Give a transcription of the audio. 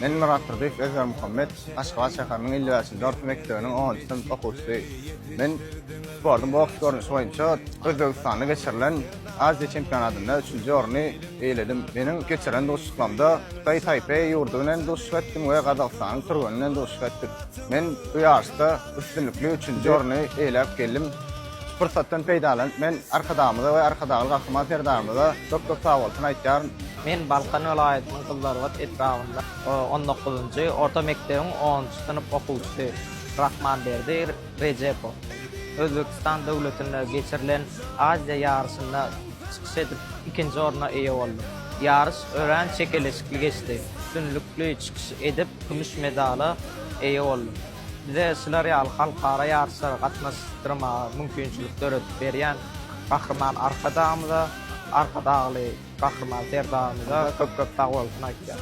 Men Murat Rıdık, Ezer Muhammed, Aşgabat şäheriniň Ilýasy 4 mekdebiniň 10-njy synp okuwçysy. Men spordyň boks görnüşi boýunça Özbegistanda geçirilen Aziýa çempionatyna 3-nji orny eýledim. Meniň geçiren dostluklarymda Xitoy Taipei ýurdu bilen dostluk etdim we Gazagstanyň Turguny bilen dostluk etdim. Men bu ýaşda üstünlikli 3-nji orny eýläp geldim. Fırsatdan peýdalanyp men arkadamyza we arkadagy gahryman Ferdamyza çok sag bolsun aýtýaryn. Men Balkan vilayatynyň Kızlarbat etrafynda 19-njy orta mekdebiň 10-njy synyp okuwçysy Rahmanberdi Rejepow. Özbekistan döwletinde geçirilen Aziýa ýarşynda çykyş edip 2-nji orna eýe boldy. Ýarş ören çekilişli geçdi. Üstünlikli çykyş edip gümüş medala eýe boldy. Bize Silarial halkara ýarşlara gatnaşdyrma mümkinçilikler ötüp berýän gahryman arkadamyza, arkadagy gahryman Ferdamyza köp sag bolsun aýtýar.